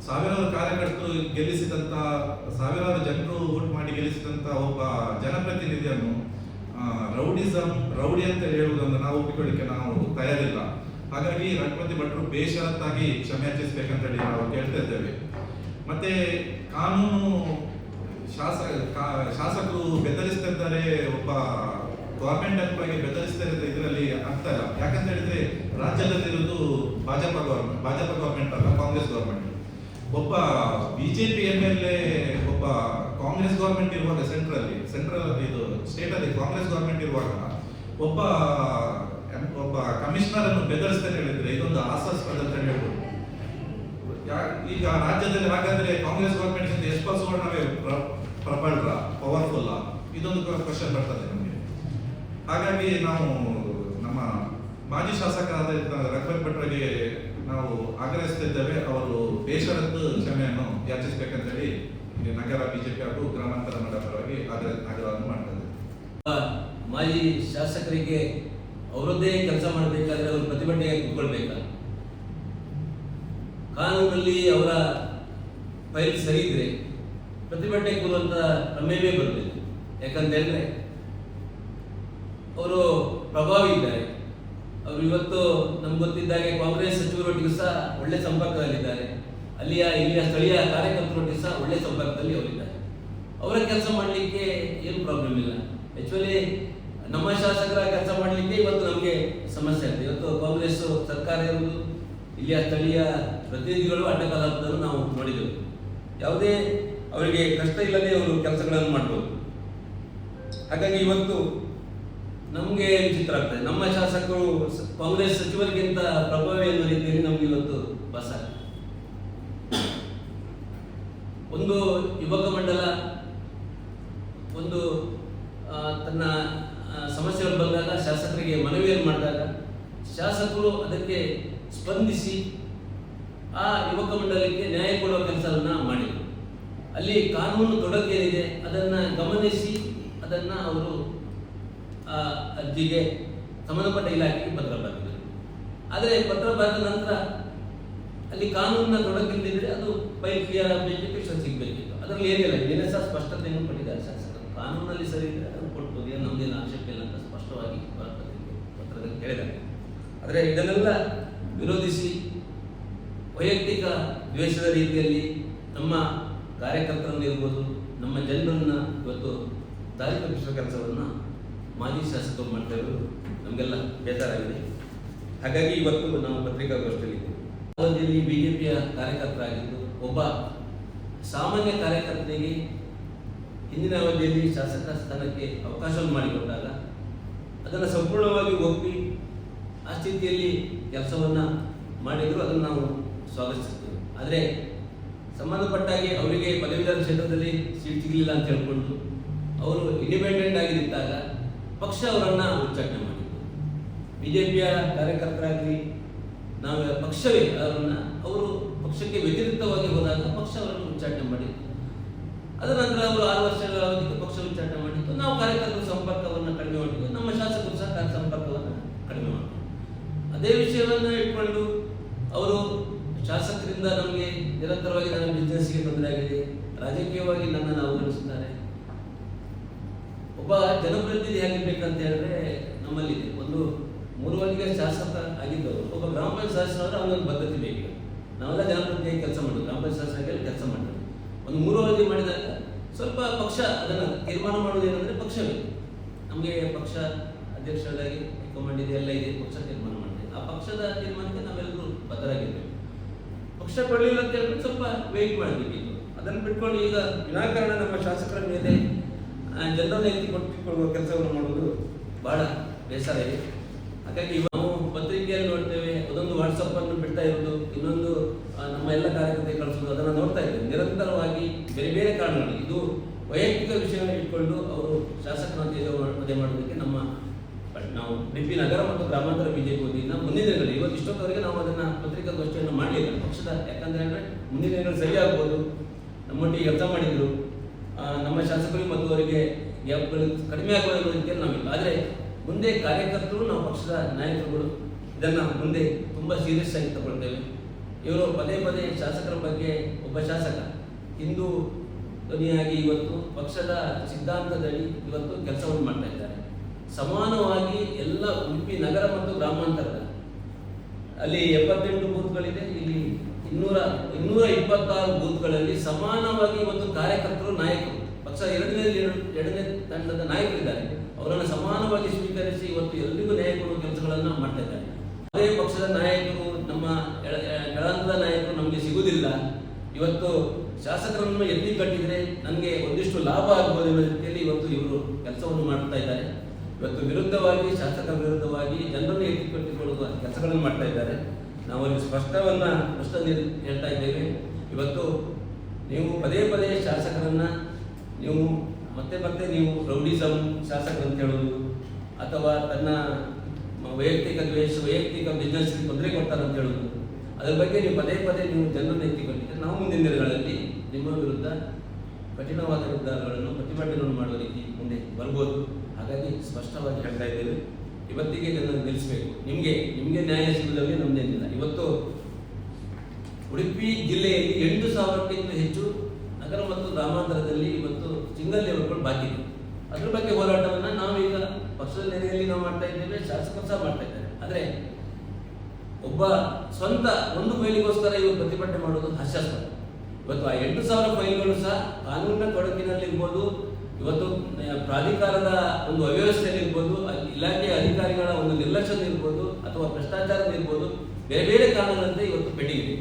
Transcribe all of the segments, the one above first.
ಸಾವಿರಾರು ಕಾರ್ಯಕರ್ತರು ಗೆಲ್ಲಿಸಿದಂತ, ಸಾವಿರಾರು ಜನರು ವೋಟ್ ಮಾಡಿ ಗೆಲ್ಲಿಸಿದಂತ ಒಬ್ಬ ಜನಪ್ರತಿನಿಧಿಯನ್ನು ರೌಡಿ ಅಂತ ಹೇಳುವುದನ್ನು ನಾವು ಒಪ್ಪಿಕೊಳ್ಳಿಕ್ಕೆ ನಾವು ತಯಾರಿಲ್ಲ. ಹಾಗಾಗಿ ರಘುಪತಿ ಭಟ್ರು ಬೇಷರತ್ತಾಗಿ ಕ್ಷಮೆ ಯಾಚಿಸಬೇಕಂತ ಹೇಳಿ ನಾವು ಕೇಳ್ತಾ ಇದ್ದೇವೆ. ಮತ್ತೆ ಕಾನೂನು ಶಾಸಕರು ಬೆದರಿಸ್ತಾ ಇದ್ದಾರೆ, ಒಬ್ಬ ಗವರ್ಮೆಂಟ್ ಎಂಪ್ಲಾಯಿಗೆ ಬೆದರಿಸ್ತಾ ಇರೋದು ಇದರಲ್ಲಿ ಆಗ್ತಾ ಇಲ್ಲ. ಯಾಕಂತ ಹೇಳಿದ್ರೆ ರಾಜ್ಯದಲ್ಲಿರುವುದು ಭಾಜಪ ಗವರ್ಮೆಂಟ್ ಅಲ್ಲ, ಕಾಂಗ್ರೆಸ್ ಗವರ್ಮೆಂಟ್. ಒಬ್ಬ ಬಿಜೆಪಿ MLA ಒಬ್ಬ ಕಾಂಗ್ರೆಸ್ ಗವರ್ಮೆಂಟ್ ಇರುವಾಗ ಸೆಂಟ್ರಲ್ ಇದು ಸ್ಟೇಟ್ ಅಲ್ಲಿ ಕಾಂಗ್ರೆಸ್ ಗವರ್ಮೆಂಟ್ ಇರುವಾಗ ಒಬ್ಬ ಕಮಿಷನರ್ ಅನ್ನು ಬೆದರಿಸ್ತಾರೆ ಹೇಳಿದ್ರೆ ಇದೊಂದು ಹಾಸ್ಯಾಸ್ಪದ ಅಂತ ಹೇಳ್ಬೋದು. ಈಗ ರಾಜ್ಯದಲ್ಲಿ ಹಾಗಾದ್ರೆ ಕಾಂಗ್ರೆಸ್ ಗವರ್ಮೆಂಟ್ ಎಷ್ಟು ಸುವರ್ಣವೇ ಪ್ರಬಲ ಪವರ್ಫುಲ್, ಇದೊಂದು ಕ್ವಶನ್ ಬರ್ತದೆ ನಮಗೆ. ಹಾಗಾಗಿ ನಾವು ನಮ್ಮ ಮಾಜಿ ಶಾಸಕರಾದ ರಘುಪತಿ ಭಟ್ರಿಗೆ ನಾವು ಆಗ್ರಹಿಸುತ್ತಿದ್ದೇವೆ, ಅವರು ಬೇಷರತ್ತು ಕ್ಷಮೆಯನ್ನು ಯಾಚಿಸಬೇಕಂತೇಳಿ ನಗರ ಬಿಜೆಪಿ ಹಾಗೂ ಗ್ರಾಮಾಂತರ ಮಂಡಲ ಪರವಾಗಿ ಆಗ್ರಹವನ್ನು ಮಾಡ್ತಾರೆ. ಮಾಜಿ ಶಾಸಕರಿಗೆ ಅವರದ್ದೇ ಕೆಲಸ ಮಾಡಬೇಕಾದ್ರೆ ಅವರು ಪ್ರತಿಭಟನೆಗೆ ಕೂತ್ಕೊಳ್ಬೇಕಲ್ಲ. ಕಾನೂನಲ್ಲಿ ಅವರ ಫೈಲ್ ಸರಿ ಇದ್ರೆ ಪ್ರತಿಭಟನೆ ಕೂರುವಂತ ಪ್ರಮೇಯವೇ ಬರಬೇಕು. ಯಾಕಂತೇಳಿದ್ರೆ ಅವರು ಪ್ರಭಾವಿ ಇದ್ದಾರೆ. ಅವರು ಇವತ್ತು ನಮ್ಗೆ ಗೊತ್ತಿದ್ದಾಗೆ ಕಾಂಗ್ರೆಸ್ ಸಚಿವರೊಟ್ಟಿಗೂ ಸಹ ಒಳ್ಳೆ ಸಂಪರ್ಕದಲ್ಲಿದ್ದಾರೆ. ಇಲ್ಲಿಯ ಸ್ಥಳೀಯ ಕಾರ್ಯಕರ್ತರೊಟ್ಟಿಗೆ ಸಹ ಒಳ್ಳೆ ಸಂಪರ್ಕದಲ್ಲಿ ಅವರಿದ್ದಾರೆ. ಅವರ ಕೆಲಸ ಮಾಡಲಿಕ್ಕೆ ಏನು ಪ್ರಾಬ್ಲಮ್ ಇಲ್ಲ. ಆಕ್ಚುಲಿ ನಮ್ಮ ಶಾಸಕರ ಕೆಲಸ ಮಾಡಲಿಕ್ಕೆ ಇವತ್ತು ನಮಗೆ ಸಮಸ್ಯೆ ಆಗ್ತದೆ. ಇವತ್ತು ಕಾಂಗ್ರೆಸ್ ಸರ್ಕಾರ ಇರುವುದು, ಇಲ್ಲಿಯ ಸ್ಥಳೀಯ ಪ್ರತಿನಿಧಿಗಳು ಅಡ್ಡಕಾಲವನ್ನು ನಾವು ನೋಡಿದೆವು. ಯಾವುದೇ ಅವರಿಗೆ ಕಷ್ಟ ಇಲ್ಲದೆ ಅವರು ಕೆಲಸಗಳನ್ನು ಮಾಡ್ಬೋದು. ಹಾಗಾಗಿ ಇವತ್ತು ನಮಗೆ ವಿಚಿತ್ರ ಆಗ್ತದೆ, ನಮ್ಮ ಶಾಸಕರು ಕಾಂಗ್ರೆಸ್ ಸಚಿವರಿಗಿಂತ ಪ್ರಭಾವಿ ಅನ್ನೋ ರೀತಿಯಲ್ಲಿ ನಮ್ಗೆ ಇವತ್ತು ಬಸ. ಒಂದು ಯುವಕ ಮಂಡಲ ಒಂದು ತನ್ನ ಸಮಸ್ಯೆಗಳು ಬಂದಾಗ ಶಾಸಕರಿಗೆ ಮನವಿಯನ್ನು ಮಾಡಿದಾಗ ಶಾಸಕರು ಅದಕ್ಕೆ ಸ್ಪಂದಿಸಿ ಆ ಯುವಕ ಮಂಡಲಕ್ಕೆ ನ್ಯಾಯ ಕೊಡುವ ಕೆಲಸವನ್ನ ಮಾಡಿದರು. ಅಲ್ಲಿ ಕಾನೂನು ತೊಡಕೇನಿದೆ ಅದನ್ನು ಗಮನಿಸಿ ಅದನ್ನು ಅವರು ಅರ್ಜಿಗೆ ಸಂಬಂಧಪಟ್ಟ ಇಲಾಖೆಗೆ ಪತ್ರ ಬರೆದಿದ್ದಾರೆ. ಆದರೆ ಪತ್ರ ಬರೆದ ನಂತರ ಅಲ್ಲಿ ಕಾನೂನಿನ ತೊಡಕಿಲ್ಲದಿದ್ರೆ ಅದು ಫೈಲ್ ಕ್ಲಿಯರ್ ಆಗಬೇಕು, ಶಿಕ್ಷೆ ಸಿಗಬೇಕಿತ್ತು. ಅದರಲ್ಲಿ ಏನಿಲ್ಲ, ಏನೇ ಸಹ ಸ್ಪಷ್ಟತೆಯನ್ನು ಪಟ್ಟಿದ್ದಾರೆ ಶಾಸಕರು. ಕಾನೂನಲ್ಲಿ ಸರಿ ಇದ್ದರೆ ಅದನ್ನು ಕೊಡ್ಬೋದು, ಏನು ನಮ್ದೇನು ಆಕ್ಷೇಪ ಇಲ್ಲ ಅಂತ ಸ್ಪಷ್ಟವಾಗಿ ಪತ್ರದಲ್ಲಿ ಹೇಳಿದ್ದಾರೆ. ಆದರೆ ಇದನ್ನೆಲ್ಲ ವಿರೋಧಿಸಿ ವೈಯಕ್ತಿಕ ದ್ವೇಷದ ರೀತಿಯಲ್ಲಿ ನಮ್ಮ ಕಾರ್ಯಕರ್ತರನ್ನು ಇರ್ಬೋದು, ನಮ್ಮ ಜನರನ್ನು ಇವತ್ತು ದಾರಿ ತಪ್ಪಿಸುವ ಕೆಲಸವನ್ನು ಮಾಜಿ ಶಾಸಕರು ಮಾಡ್ತಾ ಇರೋದು ನಮಗೆಲ್ಲ ಬೇಸರಾಗಿದೆ. ಹಾಗಾಗಿ ಇವತ್ತು ನಾವು ಪತ್ರಿಕಾಗೋಷ್ಠಿಯಲ್ಲಿ ಬಿಜೆಪಿಯ ಕಾರ್ಯಕರ್ತರಾಗಿದ್ದು ಒಬ್ಬ ಸಾಮಾನ್ಯ ಕಾರ್ಯಕರ್ತನಿಗೆ ಹಿಂದಿನ ಅವಧಿಯಲ್ಲಿ ಶಾಸಕ ಸ್ಥಾನಕ್ಕೆ ಅವಕಾಶವನ್ನು ಮಾಡಿಕೊಟ್ಟಾಗ ಅದನ್ನು ಸಂಪೂರ್ಣವಾಗಿ ಒಪ್ಪಿ ಆ ಸ್ಥಿತಿಯಲ್ಲಿ ಕೆಲಸವನ್ನು ಮಾಡಿದ್ರು, ಅದನ್ನು ನಾವು ಸ್ವಾಗತಿಸುತ್ತೇವೆ. ಆದರೆ ಸಂಬಂಧಪಟ್ಟಾಗೆ ಅವರಿಗೆ ಪದವೀಧರ ಕ್ಷೇತ್ರದಲ್ಲಿ ಸೀಟ್ ಸಿಗಲಿಲ್ಲ ಅಂತ ಹೇಳ್ಕೊಂಡು ಅವರು ಇಂಡಿಪೆಂಡೆಂಟ್ ಆಗಿ ನಿಂತಾಗ ಪಕ್ಷ ಅವರನ್ನು ಉಚ್ಚಾಟನೆ ಮಾಡಿತ್ತು. ಬಿಜೆಪಿಯ ಕಾರ್ಯಕರ್ತರಾಗಲಿ ನಾವು ಪಕ್ಷವೇ ಅವರು ಪಕ್ಷಕ್ಕೆ ವ್ಯತಿರಿಕ್ತವಾಗಿ ಹೋದಾಗ ಪಕ್ಷ ಅವರನ್ನು ಉಚ್ಚಾಟನೆ ಮಾಡಿತ್ತು. ಅದರ ನಂತರ ಅವರು 6 ವರ್ಷಗಳ ಅವಧಿಗೆ ಪಕ್ಷ ಉಚ್ಚಾಟನೆ ಮಾಡಿತ್ತು. ನಾವು ಕಾರ್ಯಕರ್ತರ ಸಂಪರ್ಕವನ್ನು ಕಡಿಮೆ ಮಾಡಿದ್ವಿ, ನಮ್ಮ ಶಾಸಕರು ಸಹ ಸಂಪರ್ಕವನ್ನು ಕಡಿಮೆ ಮಾಡಿದ್ವಿ. ಅದೇ ವಿಷಯವನ್ನು ಇಟ್ಕೊಂಡು ಅವರು ಶಾಸಕರಿಂದ ನಮಗೆ ನಿರಂತರವಾಗಿ ನನ್ನ ಬಿಸ್ನೆಸ್ಗೆ ತೊಂದರೆ ಆಗಿದೆ, ರಾಜಕೀಯವಾಗಿ ನನ್ನನ್ನು ಅವಗಣಿಸುತ್ತಾರೆ. ಒಬ್ಬ ಜನಪ್ರತಿನಿಧಿ ಹೇಗಿರ್ಬೇಕಂತ ಹೇಳಿದ್ರೆ ನಮ್ಮಲ್ಲಿದೆ. ಒಂದು 3 ವರ್ಷಕ್ಕೆ ಶಾಸಕ ಆಗಿದ್ದವರು ಒಬ್ಬ ಗ್ರಾಮ ಪಂಚಾಯತ್ ಸದಸ್ಯರಾದ್ರೆ ಅವನೊಂದು ಬದ್ಧತೆ ಬೇಕು. ನಾವೆಲ್ಲ ಜನಪ್ರತಿನಿಧಿ ಕೆಲಸ ಮಾಡೋದು, ಗ್ರಾಮ ಪಂಚಾಯತ್ ಸದಸ್ಯರಾಗಿ ಕೆಲಸ ಮಾಡ್ತೀವಿ. ಒಂದು 3 ಅವಧಿ ಮಾಡಿದಾಗ ಸ್ವಲ್ಪ ಪಕ್ಷ ಅದನ್ನು ತೀರ್ಮಾನ ಮಾಡೋದೇನೆಂದರೆ ಪಕ್ಷವೇ. ನಮಗೆ ಪಕ್ಷ ಅಧ್ಯಕ್ಷರಾಗಿ ಹೈಕಮಾಂಡ್ ಇದೆ, ಎಲ್ಲ ಇದೆ, ಪಕ್ಷ ತೀರ್ಮಾನ ಮಾಡ್ತೇವೆ. ಆ ಪಕ್ಷದ ತೀರ್ಮಾನಕ್ಕೆ ನಾವೆಲ್ಲರೂ ಬದ್ಧರಾಗಿದ್ದೇವೆ. ಪಕ್ಷ ಕೊಡಲಿಲ್ಲ ಅಂತ ಹೇಳ್ಬಿಟ್ಟು ಸ್ವಲ್ಪ ವೆಯ್ಟ್ ಮಾಡಬೇಕಿತ್ತು. ಅದನ್ನು ಬಿಟ್ಕೊಂಡು ಈಗ ವಿನಾಕಾರಣ ನಮ್ಮ ಶಾಸಕರ ಮೇಲೆ ಜನರನ್ನು ಎತ್ತಿ ಕೊಟ್ಟಿಕೊಳ್ಳುವ ಕೆಲಸವನ್ನು ಮಾಡುವುದು ಬಹಳ ಬೇಸರ ಇದೆ. ಹಾಗಾಗಿ ನಾವು ಪತ್ರಿಕೆಯಲ್ಲಿ ನೋಡ್ತೇವೆ, ಅದೊಂದು ವಾಟ್ಸಪ್ ಅನ್ನು ಬಿಡ್ತಾ ಇರೋದು, ಇನ್ನೊಂದು ನಮ್ಮ ಎಲ್ಲ ಕಾರ್ಯಕರ್ತರಿಗೆ ಕಳಿಸೋದು, ಅದನ್ನು ನೋಡ್ತಾ ಇದ್ದೇವೆ ನಿರಂತರವಾಗಿ. ಬೇರೆ ಬೇರೆ ಕಾರಣಗಳು, ಇದು ವೈಯಕ್ತಿಕ ವಿಷಯವನ್ನು ಇಟ್ಕೊಂಡು ಅವರು ಶಾಸಕರನ್ನು ವಧೆ ಮಾಡೋದಕ್ಕೆ ನಾವು ಡಿಪಿ ನಗರ ಮತ್ತು ಗ್ರಾಮಾಂತರ ಬಿಜೆಪಿ ವತಿಯಿಂದ ಮುಂದಿನ ದಿನಗಳಲ್ಲಿ ಇವತ್ತು ಇಷ್ಟೊತ್ತವರೆಗೆ ನಾವು ಅದನ್ನು ಪತ್ರಿಕಾಗೋಷ್ಠಿಯನ್ನು ಮಾಡಲಿಲ್ಲ ಪಕ್ಷದ. ಯಾಕಂದ್ರೆ ಮುಂದಿನ ದಿನಗಳು ಸರಿ ಆಗ್ಬೋದು, ನಮ್ಮೊಟ್ಟಿಗೆ ಕೆಲಸ ಮಾಡಿದ್ರು, ನಮ್ಮ ಶಾಸಕರಿಗೆ ಮತ್ತು ಅವರಿಗೆ ಗ್ಯಾಪ್ಗಳು ಕಡಿಮೆ ಆಗುವ ರೀತಿಯಲ್ಲಿ ನಾವಿಲ್ಲ. ಆದರೆ ಮುಂದೆ ಕಾರ್ಯಕರ್ತರು, ನಾವು ಪಕ್ಷದ ನಾಯಕರುಗಳು ಇದನ್ನು ಮುಂದೆ ತುಂಬ ಸೀರಿಯಸ್ ಆಗಿ ತಗೊಳ್ತೇವೆ. ಇವರು ಪದೇ ಪದೇ ಶಾಸಕರ ಬಗ್ಗೆ ಒಬ್ಬ ಶಾಸಕ ಹಿಂದೂ ಧ್ವನಿಯಾಗಿ ಇವತ್ತು ಪಕ್ಷದ ಸಿದ್ಧಾಂತದಡಿ ಇವತ್ತು ಕೆಲಸವನ್ನು ಮಾಡ್ತಾ ಇದ್ದಾರೆ. ಸಮಾನವಾಗಿ ಎಲ್ಲ ಉಡುಪಿ ನಗರ ಮತ್ತು ಗ್ರಾಮಾಂತರದ ಅಲ್ಲಿ 78 ಬೂತ್ಗಳಿದೆ, ಇಲ್ಲಿ 226 ಬೂತ್ಗಳಲ್ಲಿ ಸಮಾನವಾಗಿ ಇವತ್ತು ಕಾರ್ಯಕರ್ತರು, ನಾಯಕರು, ಪಕ್ಷ ಎರಡನೇ ತಂಡದ ನಾಯಕರಿದ್ದಾರೆ, ಅವರನ್ನು ಸಮಾನವಾಗಿ ಸ್ವೀಕರಿಸಿ ಇವತ್ತು ಎಲ್ರಿಗೂ ನ್ಯಾಯ ಕೊಡುವ ಕೆಲಸಗಳನ್ನು ಮಾಡ್ತಾ ಇದ್ದಾರೆ. ಅದೇ ಪಕ್ಷದ ನಾಯಕರು, ನಮ್ಮ ಕೆಳಹಂತದ ನಾಯಕರು ನಮಗೆ ಸಿಗುವುದಿಲ್ಲ. ಇವತ್ತು ಶಾಸಕರನ್ನು ಎತ್ತಿ ಕಟ್ಟಿದರೆ ನನಗೆ ಒಂದಿಷ್ಟು ಲಾಭ ಆಗ್ಬೋದು ಎಂಬ ರೀತಿಯಲ್ಲಿ ಇವತ್ತು ಇವರು ಕೆಲಸವನ್ನು ಮಾಡ್ತಾ ಇದ್ದಾರೆ. ಇವತ್ತು ವಿರುದ್ಧವಾಗಿ, ಶಾಸಕರ ವಿರುದ್ಧವಾಗಿ ಜನರನ್ನು ಎತ್ತಿ ಕಟ್ಟಿಕೊಳ್ಳುವ ಕೆಲಸಗಳನ್ನು ಮಾಡ್ತಾ ಇದ್ದಾರೆ. ನಾವು ಅಲ್ಲಿ ಸ್ಪಷ್ಟ ಹೇಳ್ತಾ ಇದ್ದೇವೆ. ಇವತ್ತು ನೀವು ಪದೇ ಪದೇ ಶಾಸಕರನ್ನ ನೀವು ಮತ್ತೆ ನೀವು ರೌಡಿಸಮ್ ಶಾಸಕರು ಅಂತ ಹೇಳೋದು, ಅಥವಾ ತನ್ನ ವೈಯಕ್ತಿಕ ದ್ವೇಷ, ವೈಯಕ್ತಿಕ ಬಿಸ್ನೆಸ್ ತೊಂದರೆ ಕೊಡ್ತಾರೆ ಅಂತ ಹೇಳೋದು, ಅದರ ಬಗ್ಗೆ ನೀವು ಪದೇ ನೀವು ಜನರನ್ನು ಎತ್ತಿಕೊಂಡಿದ್ದರೆ ನಾವು ಮುಂದಿನ ದಿನಗಳಲ್ಲಿ ನಿಮ್ಮ ವಿರುದ್ಧ ಕಠಿಣವಾದ ನಿರ್ಧಾರಗಳನ್ನು, ಪ್ರತಿಭಟನೆಗಳನ್ನು ಮಾಡುವ ರೀತಿ ಮುಂದೆ ಬರ್ಬೋದು. ಹಾಗಾಗಿ ಸ್ಪಷ್ಟವಾಗಿ ಹೇಳ್ತಾ ಇದ್ದೇವೆ, ಇವತ್ತಿಗೆ ಜನರನ್ನು ನಿಲ್ಲಿಸಬೇಕು. ನಿಮಗೆ ನ್ಯಾಯ ಸಿಗುವುದರಲ್ಲಿ ನಮ್ದೇನಿಲ್ಲ. ಇವತ್ತು ಉಡುಪಿ ಜಿಲ್ಲೆಯಲ್ಲಿ 8,000ಕ್ಕಿಂತ ಹೆಚ್ಚು ನಗರ ಮತ್ತು ಗ್ರಾಮಾಂತರದಲ್ಲಿ ಇವತ್ತು ಸಿಂಗಲ್ ಲೆವೆಲ್ಗಳು ಬಾಕಿ ಇದೆ. ಅದ್ರ ಬಗ್ಗೆ ಹೋರಾಟವನ್ನು ನಾವೀಗ ಪಕ್ಷದ ನೆಲೆಯಲ್ಲಿ ನಾವು ಮಾಡ್ತಾ ಇದ್ದೇವೆ, ಶಾಸಕರು ಸಹ ಮಾಡ್ತಾ ಇದ್ದಾರೆ. ಆದರೆ ಒಬ್ಬ ಸ್ವಂತ ಒಂದು ಫೈಲಿಗೋಸ್ಕರ ಇವರು ಪ್ರತಿಭಟನೆ ಮಾಡೋದು ಹಾಸ್ಯಾಸ್ಪದ. ಇವತ್ತು ಆ 8,000 ಫೈಲ್ಗಳು ಸಹ ಕಾನೂನಿನ ತೊಡಕಿನಲ್ಲಿರ್ಬೋದು, ಇವತ್ತು ಪ್ರಾಧಿಕಾರದ ಒಂದು ಅವ್ಯವಸ್ಥೆಯಲ್ಲಿರ್ಬೋದು, ಇಲಾಖೆಯ ಅಧಿಕಾರಿಗಳ ಒಂದು ನಿರ್ಲಕ್ಷ್ಯದಲ್ಲಿರ್ಬೋದು, ಅಥವಾ ಭ್ರಷ್ಟಾಚಾರದಲ್ಲಿರ್ಬೋದು, ಬೇರೆ ಕಾರಣಗಳಂತೆ ಇವತ್ತು ಪೆಂಡಿಂಗ್ ಇದೆ.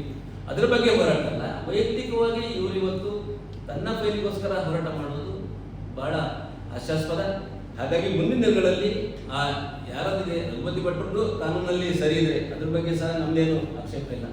ಅದರ ಬಗ್ಗೆ ಹೋರಾಟ ಅಲ್ಲ, ವೈಯಕ್ತಿಕವಾಗಿ ಇವರು ಇವತ್ತು ತನ್ನ ಫೈಲಿಗೋಸ್ಕರ ಹೋರಾಟ ಮಾಡೋದು ಬಹಳ ಹಾಸ್ಯಾಸ್ಪದ. ಹಾಗಾಗಿ ಮುಂದಿನ ದಿನಗಳಲ್ಲಿ ಯಾರದಿದೆ ರಘುಪತಿ ಭಟ್ರದ್ದು ಕಾನೂನಲ್ಲಿ ಸರಿ ಇದೆ, ಅದ್ರ ಬಗ್ಗೆ ಸಹ ನಮ್ದೇನು ಆಕ್ಷೇಪ ಇಲ್ಲ.